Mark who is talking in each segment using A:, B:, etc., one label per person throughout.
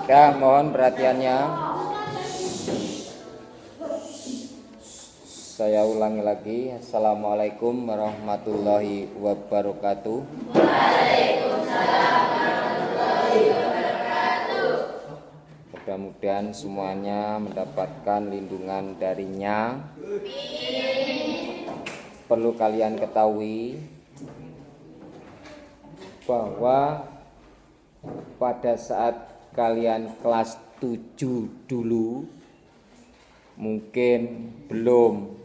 A: Ya, mohon perhatiannya. Saya ulangi lagi. Assalamualaikum warahmatullahi wabarakatuh. Waalaikumsalam warahmatullahi wabarakatuh. Mudah-mudahan semuanya mendapatkan lindungan darinya. Perlu kalian ketahui bahwa pada saat kalian kelas 7 dulu mungkin belum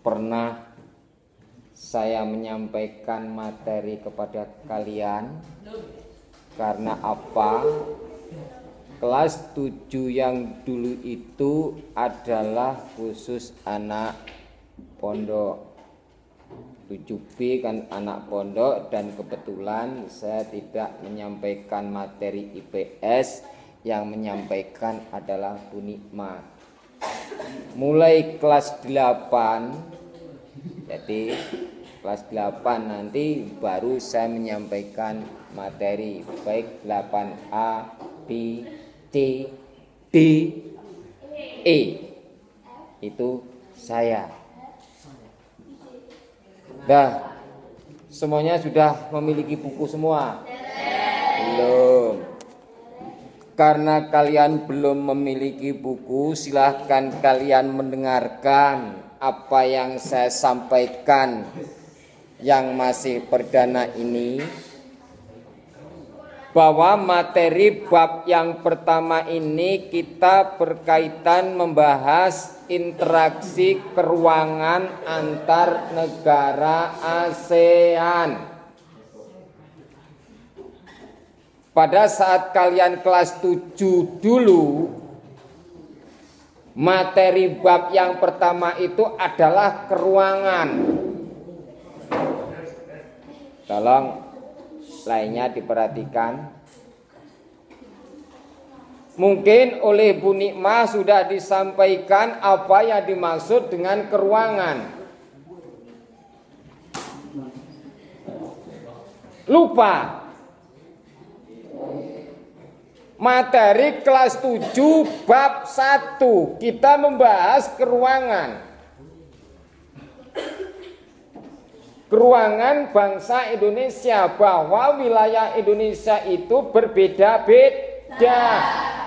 A: pernah saya menyampaikan materi kepada kalian. Karena apa? Kelas 7 yang dulu itu adalah khusus anak pondok. 7B kan anak pondok, dan kebetulan saya tidak menyampaikan materi IPS, yang menyampaikan adalah Bu Nikma. Mulai kelas 8, jadi kelas 8 nanti baru saya menyampaikan materi baik 8A, B, C, D, E. Itu saya. Dah, semuanya sudah memiliki buku semua? Belum. Karena kalian belum memiliki buku, silahkan kalian mendengarkan apa yang saya sampaikan yang masih perdana ini. Bahwa materi bab yang pertama ini kita berkaitan membahas interaksi keruangan antar negara ASEAN. Pada saat kalian kelas 7 dulu, materi bab yang pertama itu adalah keruangan. Tolong lainnya diperhatikan. Mungkin oleh Bu Nikma sudah disampaikan apa yang dimaksud dengan keruangan. Lupa. Materi kelas 7 bab 1 kita membahas keruangan. Keruangan bangsa Indonesia, bahwa wilayah Indonesia itu berbeda-beda.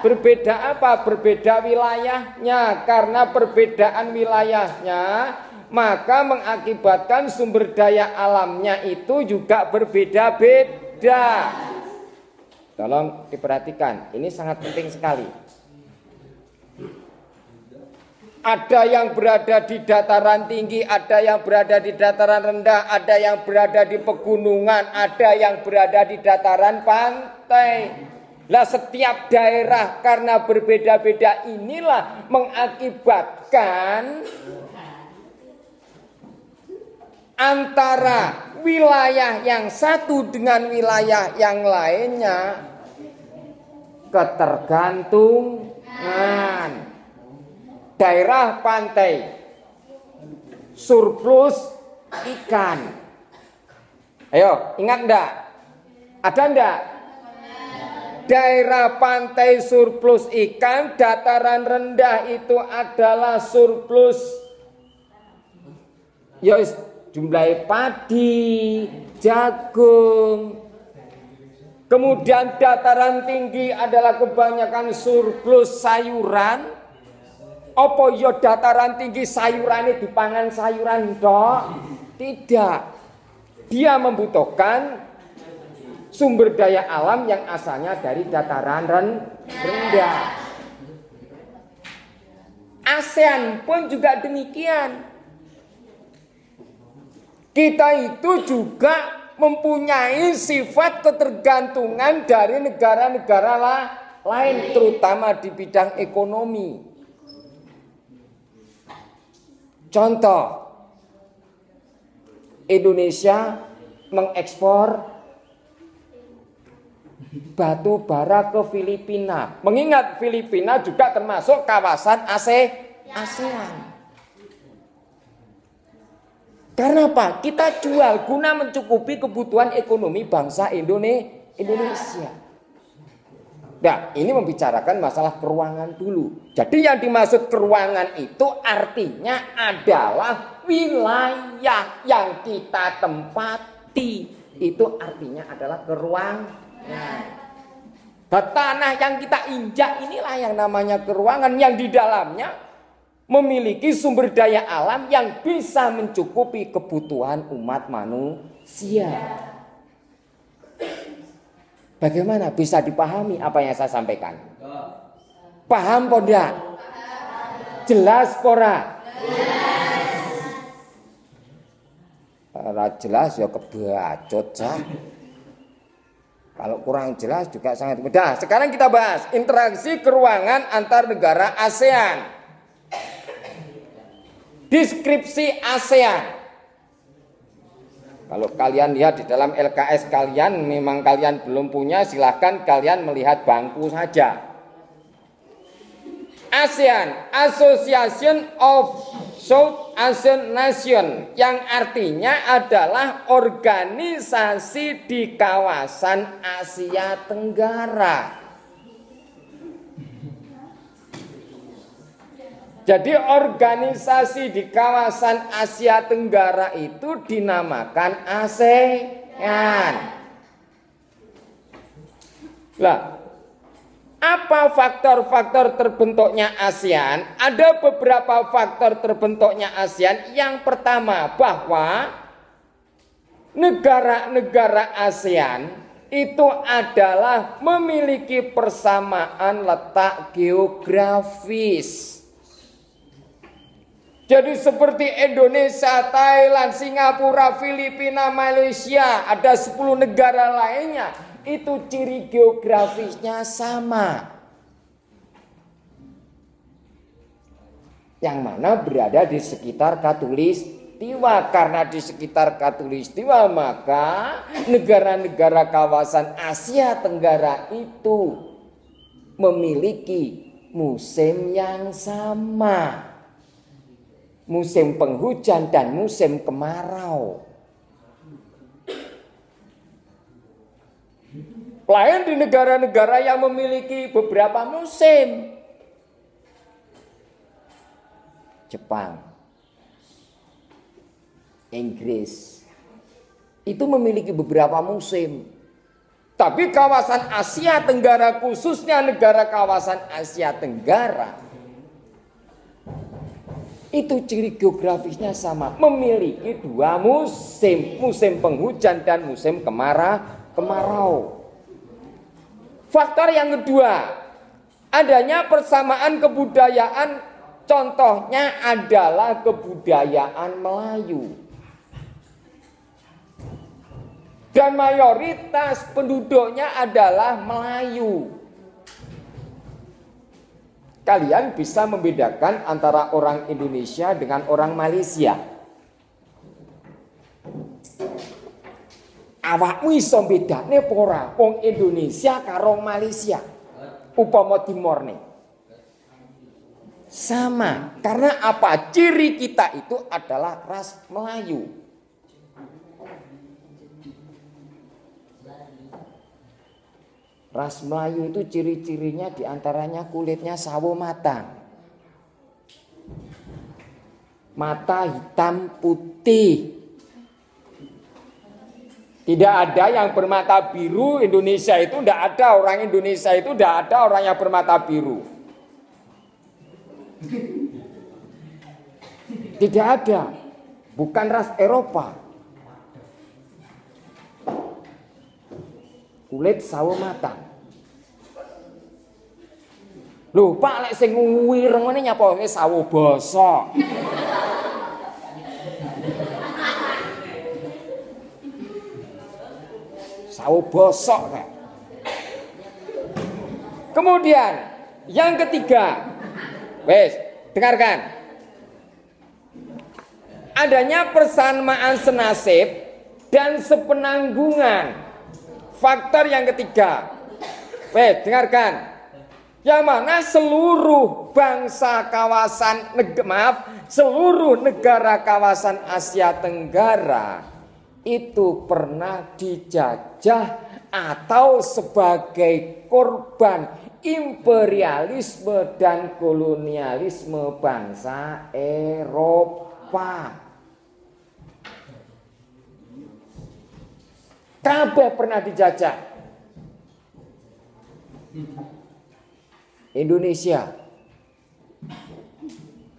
A: Berbeda apa? Berbeda wilayahnya. Karena perbedaan wilayahnya, maka mengakibatkan sumber daya alamnya itu juga berbeda-beda. Tolong diperhatikan, ini sangat penting sekali. Ada yang berada di dataran tinggi, ada yang berada di dataran rendah, ada yang berada di pegunungan, ada yang berada di dataran pantai. Lah, setiap daerah karena berbeda-beda inilah mengakibatkan antara wilayah yang satu dengan wilayah yang lainnya ketergantungan. Daerah pantai surplus ikan. Ayo, ingat enggak? Ada enggak? Daerah pantai surplus ikan, dataran rendah itu adalah surplus jumlah padi, jagung. Kemudian dataran tinggi adalah kebanyakan surplus sayuran. Apa yo dataran tinggi sayuran itu dipangan sayuran dok? Tidak. Dia membutuhkan sumber daya alam yang asalnya dari dataran rendah. ASEAN pun juga demikian. Kita itu juga mempunyai sifat ketergantungan dari negara-negara lain, terutama di bidang ekonomi. Contoh, Indonesia mengekspor batu bara ke Filipina. Mengingat Filipina juga termasuk kawasan ASEAN. Karena apa? Kita jual guna mencukupi kebutuhan ekonomi bangsa Indonesia. Nah, ini membicarakan masalah keruangan dulu. Jadi yang dimaksud keruangan itu artinya adalah wilayah yang kita tempati. Itu artinya adalah keruangan. Tanah yang kita injak inilah yang namanya keruangan, yang di dalamnya memiliki sumber daya alam yang bisa mencukupi kebutuhan umat manusia. Bagaimana bisa dipahami apa yang saya sampaikan? Paham poda? Jelas pora? Jelas ya kebacut cah. Kalau kurang jelas juga sangat mudah. Sekarang kita bahas interaksi keruangan antar negara ASEAN. Deskripsi ASEAN. Kalau kalian lihat di dalam LKS kalian, memang kalian belum punya, silahkan kalian melihat bangku saja. ASEAN, Association of South Asian Nation, yang artinya adalah organisasi di kawasan Asia Tenggara. Jadi organisasi di kawasan Asia Tenggara itu dinamakan ASEAN. Lah, apa faktor-faktor terbentuknya ASEAN? Ada beberapa faktor terbentuknya ASEAN. Yang pertama, bahwa negara-negara ASEAN itu adalah memiliki persamaan letak geografis. Jadi seperti Indonesia, Thailand, Singapura, Filipina, Malaysia, ada 10 negara lainnya, itu ciri geografisnya sama. Yang mana berada di sekitar Khatulistiwa. Karena di sekitar Khatulistiwa, maka negara-negara kawasan Asia Tenggara itu memiliki musim yang sama. Musim penghujan dan musim kemarau. Lain di negara-negara yang memiliki beberapa musim. Jepang, Inggris, itu memiliki beberapa musim. Tapi kawasan Asia Tenggara, khususnya negara kawasan Asia Tenggara, itu ciri geografisnya sama, memiliki 2 musim, musim penghujan dan musim kemarau. Faktor yang kedua, adanya persamaan kebudayaan, contohnya adalah kebudayaan Melayu. Dan mayoritas penduduknya adalah Melayu. Kalian bisa membedakan antara orang Indonesia dengan orang Malaysia. Awakmu iso bedane apa ora wong Indonesia karo Malaysia? Upama Timor nih. Sama, karena apa? Ciri kita itu adalah ras Melayu. Ras Melayu itu ciri-cirinya diantaranya kulitnya sawo matang. Mata hitam putih. Tidak ada yang bermata biru. Indonesia itu tidak ada. Orang Indonesia itu tidak ada orang yang bermata biru. Tidak ada. Bukan ras Eropa. Kulit sawo matang. Loh, Pak, lek sing wireng ngene nyapa sawo bosok. Sawo bosok kan. Kemudian yang ketiga, wes dengarkan. Adanya persamaan senasib dan sepenanggungan. Faktor yang ketiga, dengarkan, yang mana seluruh bangsa kawasan, seluruh negara kawasan Asia Tenggara itu pernah dijajah atau sebagai korban imperialisme dan kolonialisme bangsa Eropa. Kabeh pernah dijajah. Indonesia,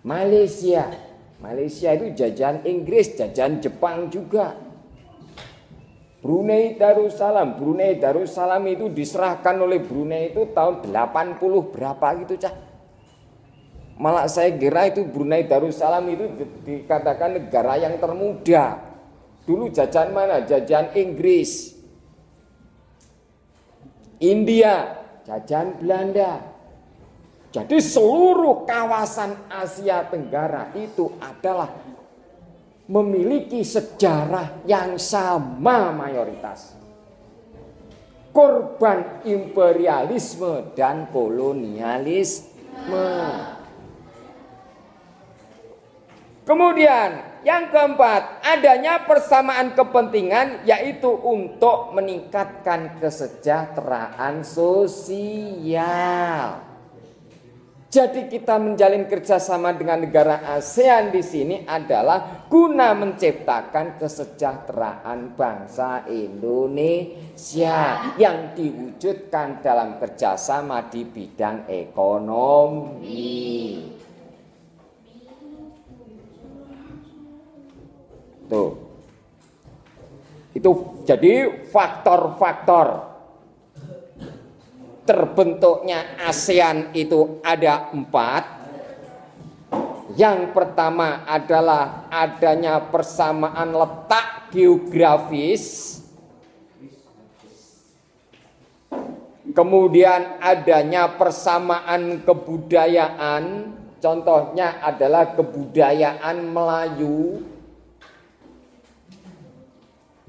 A: Malaysia itu jajahan Inggris, jajahan Jepang juga. Brunei Darussalam itu diserahkan oleh Brunei itu tahun 80 berapa gitu cah. Malah saya kira itu Brunei Darussalam itu dikatakan negara yang termuda. Dulu jajahan mana? Jajahan Inggris. India, jajahan Belanda. Jadi seluruh kawasan Asia Tenggara itu adalah memiliki sejarah yang sama mayoritas. Korban imperialisme dan kolonialisme. Kemudian yang keempat, adanya persamaan kepentingan yaitu untuk meningkatkan kesejahteraan sosial. Jadi kita menjalin kerjasama dengan negara ASEAN di sini adalah guna menciptakan kesejahteraan bangsa Indonesia yang diwujudkan dalam kerjasama di bidang ekonomi. Tuh. Itu jadi faktor-faktor terbentuknya ASEAN itu ada 4. Yang pertama adalah adanya persamaan letak geografis. Kemudian adanya persamaan kebudayaan. Contohnya adalah kebudayaan Melayu.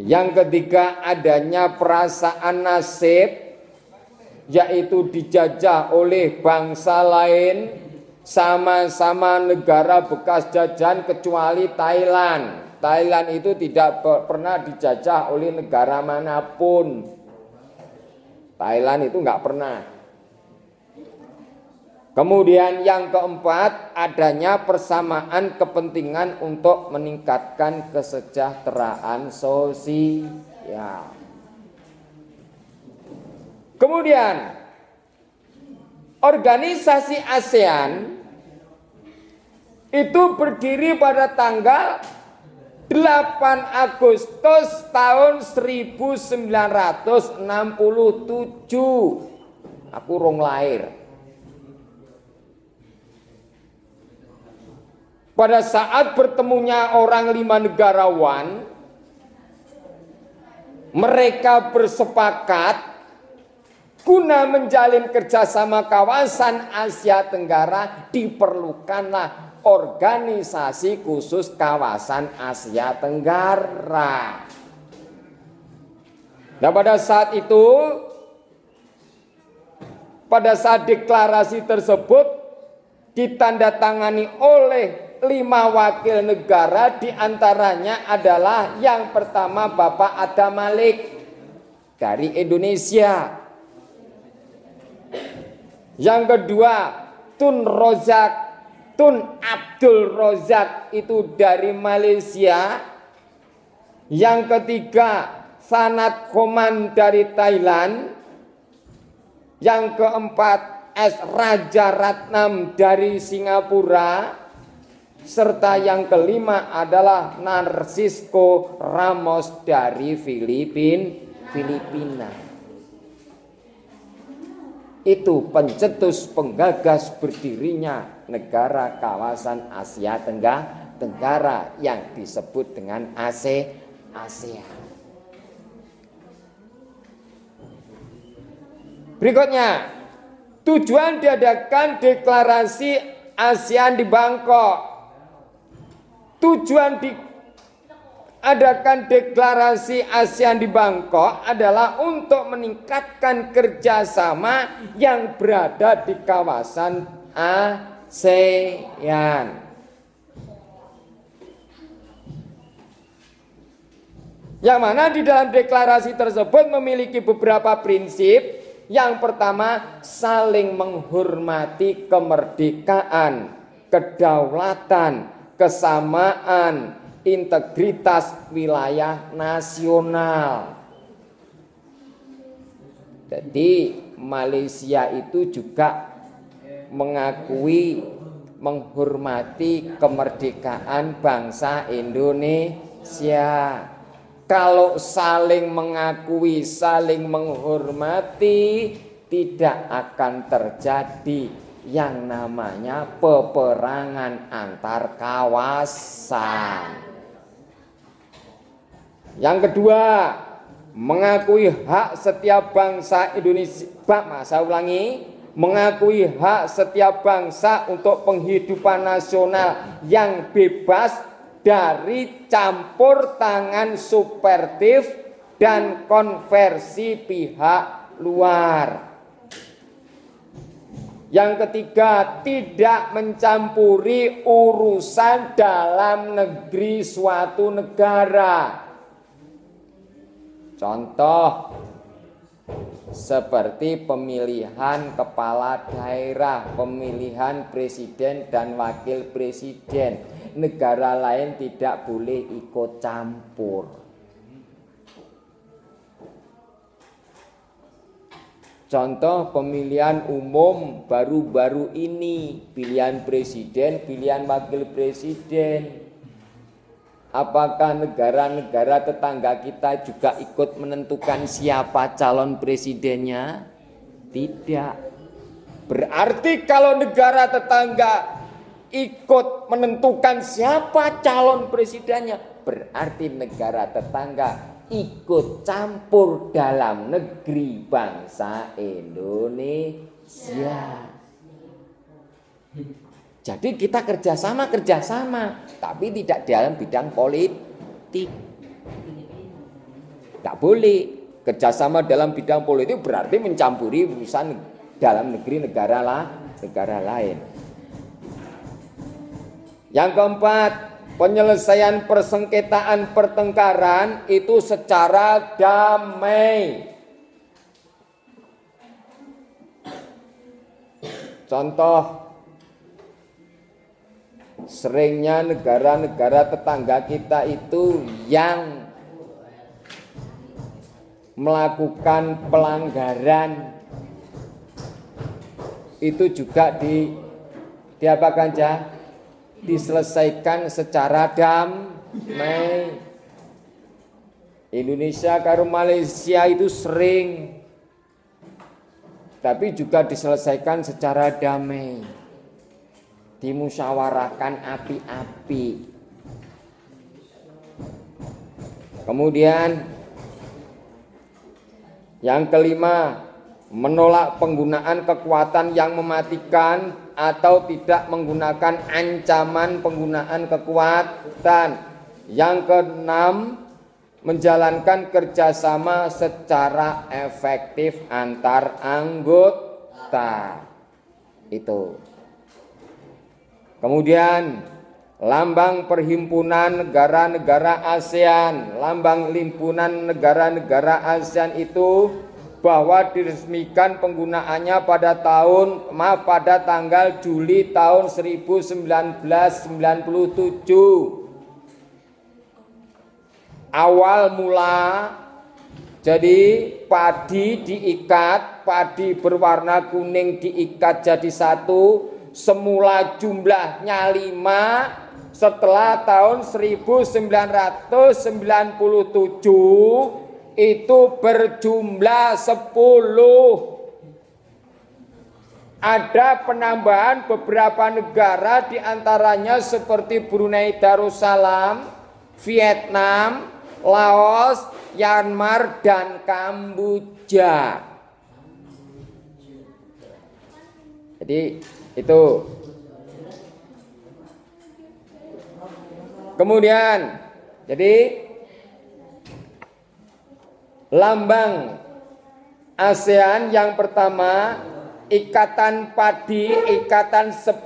A: Yang ketiga adanya perasaan nasib, yaitu dijajah oleh bangsa lain, sama-sama negara bekas jajahan kecuali Thailand. Thailand itu tidak pernah dijajah oleh negara manapun. Thailand itu nggak pernah. Kemudian yang keempat adanya persamaan kepentingan untuk meningkatkan kesejahteraan sosial. Kemudian organisasi ASEAN itu berdiri pada tanggal 8 Agustus tahun 1967. Aku rong lahir. Pada saat bertemunya orang 5 negarawan, mereka bersepakat guna menjalin kerjasama kawasan Asia Tenggara diperlukanlah organisasi khusus kawasan Asia Tenggara. Nah pada saat itu, pada saat deklarasi tersebut ditandatangani oleh 5 wakil negara, diantaranya adalah yang pertama Bapak Adam Malik dari Indonesia, yang kedua Tun Abdul Rozak itu dari Malaysia, yang ketiga Sanat Khoman dari Thailand, yang keempat S. Raja Ratnam dari Singapura, serta yang kelima adalah Narcisco Ramos dari Filipina. Itu pencetus penggagas berdirinya negara kawasan Asia Tenggara yang disebut dengan ASEAN. Berikutnya, tujuan diadakan deklarasi ASEAN di Bangkok. Tujuan diadakan deklarasi ASEAN di Bangkok adalah untuk meningkatkan kerjasama yang berada di kawasan ASEAN. Yang mana di dalam deklarasi tersebut memiliki beberapa prinsip. Yang pertama, saling menghormati kemerdekaan, kedaulatan, kesamaan, integritas wilayah nasional. Jadi Malaysia itu juga mengakui, menghormati kemerdekaan bangsa Indonesia. Kalau saling mengakui, saling menghormati, tidak akan terjadi yang namanya peperangan antar kawasan. Yang kedua, mengakui hak setiap bangsa Indonesia. Saya ulangi, mengakui hak setiap bangsa untuk penghidupan nasional yang bebas dari campur tangan subversif dan konversi pihak luar. Yang ketiga, tidak mencampuri urusan dalam negeri suatu negara. Contoh seperti pemilihan kepala daerah, pemilihan presiden dan wakil presiden. Negara lain tidak boleh ikut campur. Contoh pemilihan umum baru-baru ini, pilihan presiden, pilihan wakil presiden. Apakah negara-negara tetangga kita juga ikut menentukan siapa calon presidennya? Tidak. Berarti kalau negara tetangga ikut menentukan siapa calon presidennya, berarti negara tetangga ikut campur dalam negeri bangsa Indonesia. Jadi kita kerjasama, tapi tidak dalam bidang politik. Tidak boleh kerjasama dalam bidang politik, berarti mencampuri urusan dalam negeri negara lain. Yang keempat, penyelesaian persengketaan pertengkaran itu secara damai. Contoh, seringnya negara-negara tetangga kita itu yang melakukan pelanggaran itu juga diapakan aja? Diselesaikan secara damai. Indonesia karo Malaysia itu sering, tapi juga diselesaikan secara damai, dimusyawarahkan api-api. Kemudian yang kelima, menolak penggunaan kekuatan yang mematikan atau tidak menggunakan ancaman penggunaan kekuatan. Yang keenam, menjalankan kerjasama secara efektif antar anggota. Itu. Kemudian lambang perhimpunan negara-negara ASEAN, lambang himpunan negara-negara ASEAN itu bahwa diresmikan penggunaannya pada tanggal Juli tahun 1997. Awal mula jadi padi diikat, padi berwarna kuning diikat jadi satu, semula jumlahnya 5, setelah tahun 1997 itu berjumlah 10. Ada penambahan beberapa negara, diantaranya seperti Brunei Darussalam, Vietnam, Laos, Myanmar, dan Kamboja. Jadi itu. Kemudian, jadi lambang ASEAN yang pertama, ikatan padi, ikatan 10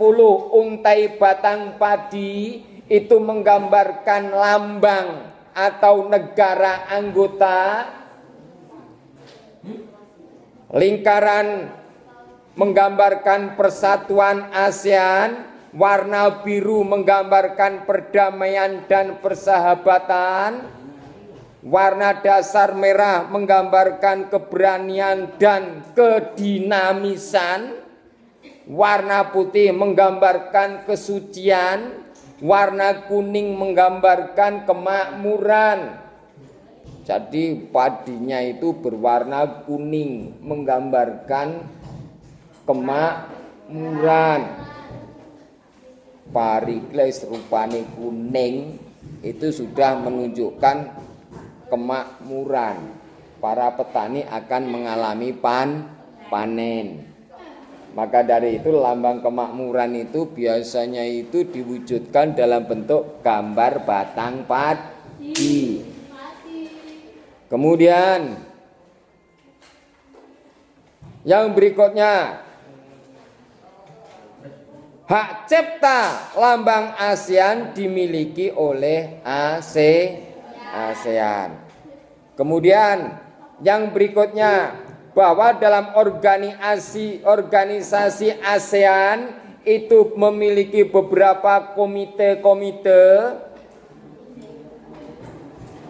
A: untai batang padi, itu menggambarkan lambang atau negara anggota. Lingkaran menggambarkan persatuan ASEAN, warna biru menggambarkan perdamaian dan persahabatan, warna dasar merah menggambarkan keberanian dan kedinamisan, warna putih menggambarkan kesucian, warna kuning menggambarkan kemakmuran. Jadi padinya itu berwarna kuning menggambarkan kemakmuran. Parikles rupane kuning itu sudah menunjukkan kemakmuran. Para petani akan mengalami panen. Maka dari itu lambang kemakmuran itu biasanya itu diwujudkan dalam bentuk gambar batang padi. Kemudian yang berikutnya, hak cipta lambang ASEAN dimiliki oleh ASEAN. Kemudian yang berikutnya, bahwa dalam organisasi ASEAN itu memiliki beberapa komite-komite.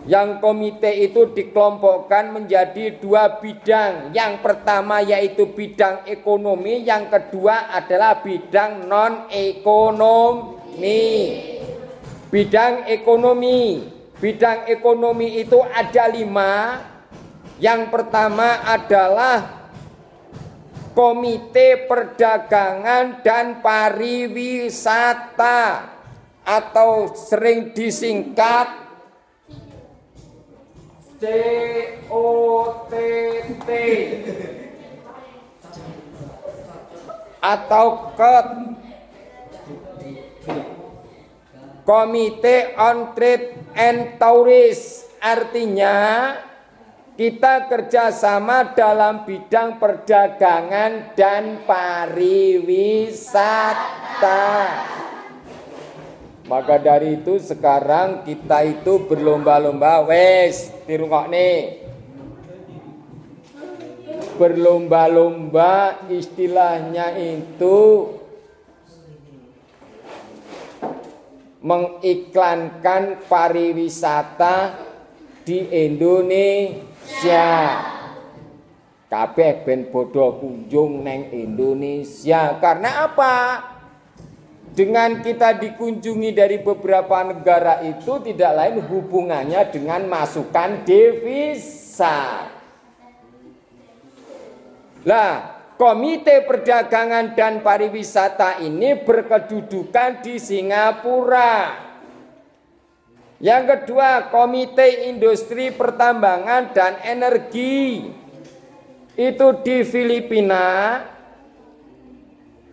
A: Yang komite itu dikelompokkan menjadi 2 bidang. Yang pertama yaitu bidang ekonomi, yang kedua adalah bidang non-ekonomi. Bidang ekonomi itu ada 5. Yang pertama adalah Komite Perdagangan dan Pariwisata atau sering disingkat COTT atau KOT, Komite on Trade and Tourism. Artinya kita kerjasama dalam bidang perdagangan dan pariwisata. Maka dari itu sekarang kita itu berlomba-lomba, wes dirungokne. Berlomba-lomba istilahnya itu mengiklankan pariwisata di Indonesia. Kabeh ben bodoh kunjung neng Indonesia. Karena apa? Dengan kita dikunjungi dari beberapa negara itu tidak lain hubungannya dengan masukan devisa. Lah, Komite Perdagangan dan Pariwisata ini berkedudukan di Singapura. Yang kedua, Komite Industri Pertambangan dan Energi itu di Filipina.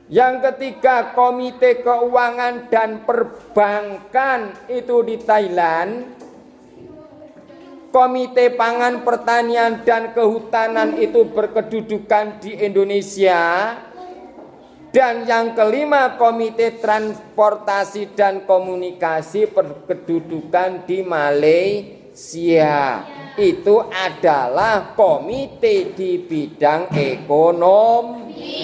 A: Yang ketiga, Komite Keuangan dan Perbankan itu di Thailand. Komite Pangan Pertanian dan Kehutanan itu berkedudukan di Indonesia. Dan yang kelima, Komite Transportasi dan Komunikasi berkedudukan di Malaysia. Itu adalah komite di bidang ekonomi.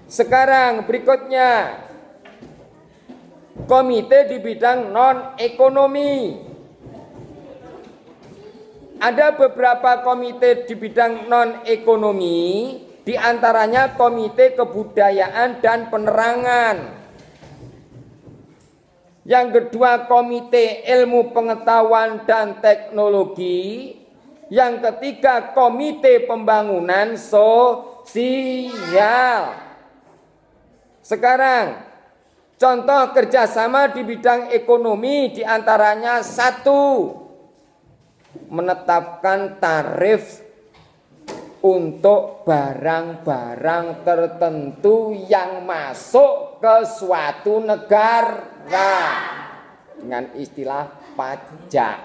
A: Sekarang berikutnya, komite di bidang non-ekonomi. Ada beberapa komite di bidang non-ekonomi, di antaranya Komite Kebudayaan dan Penerangan. Yang kedua, Komite Ilmu Pengetahuan dan Teknologi. Yang ketiga, Komite Pembangunan Sosial. Sekarang, contoh kerjasama di bidang ekonomi diantaranya 1. Menetapkan tarif untuk barang-barang tertentu yang masuk ke suatu negara dengan istilah pajak,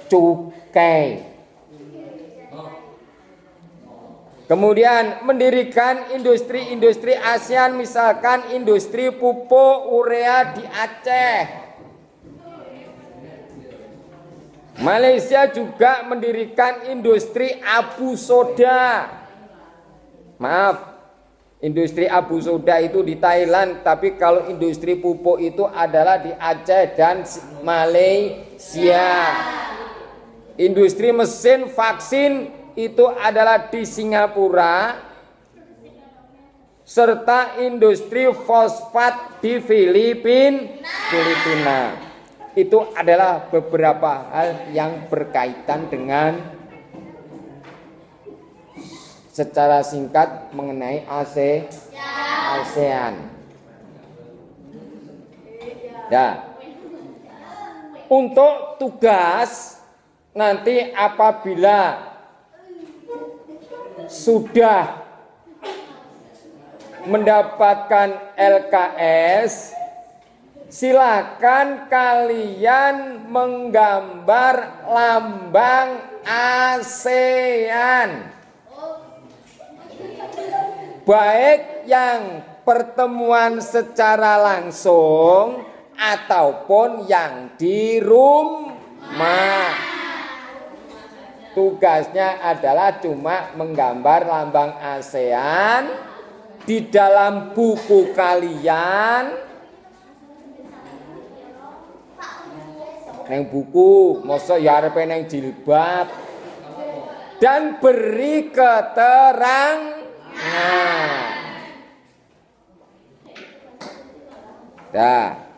A: cukai. Kemudian mendirikan industri-industri ASEAN, misalkan industri pupuk urea di Aceh. Malaysia juga mendirikan industri abu soda. Maaf, industri abu soda itu di Thailand, tapi kalau industri pupuk itu adalah di Aceh dan Malaysia. Industri mesin vaksin itu adalah di Singapura, serta industri fosfat di Filipina. Itu adalah beberapa hal yang berkaitan dengan secara singkat mengenai ASEAN. Ya. Untuk tugas nanti apabila sudah mendapatkan LKS, silakan kalian menggambar lambang ASEAN. Baik yang pertemuan secara langsung ataupun yang di rumah. Tugasnya adalah cuma menggambar lambang ASEAN di dalam buku kalian. Neng buku, masa ya arepe neng jilbab. Dan beri keterangan. Dah.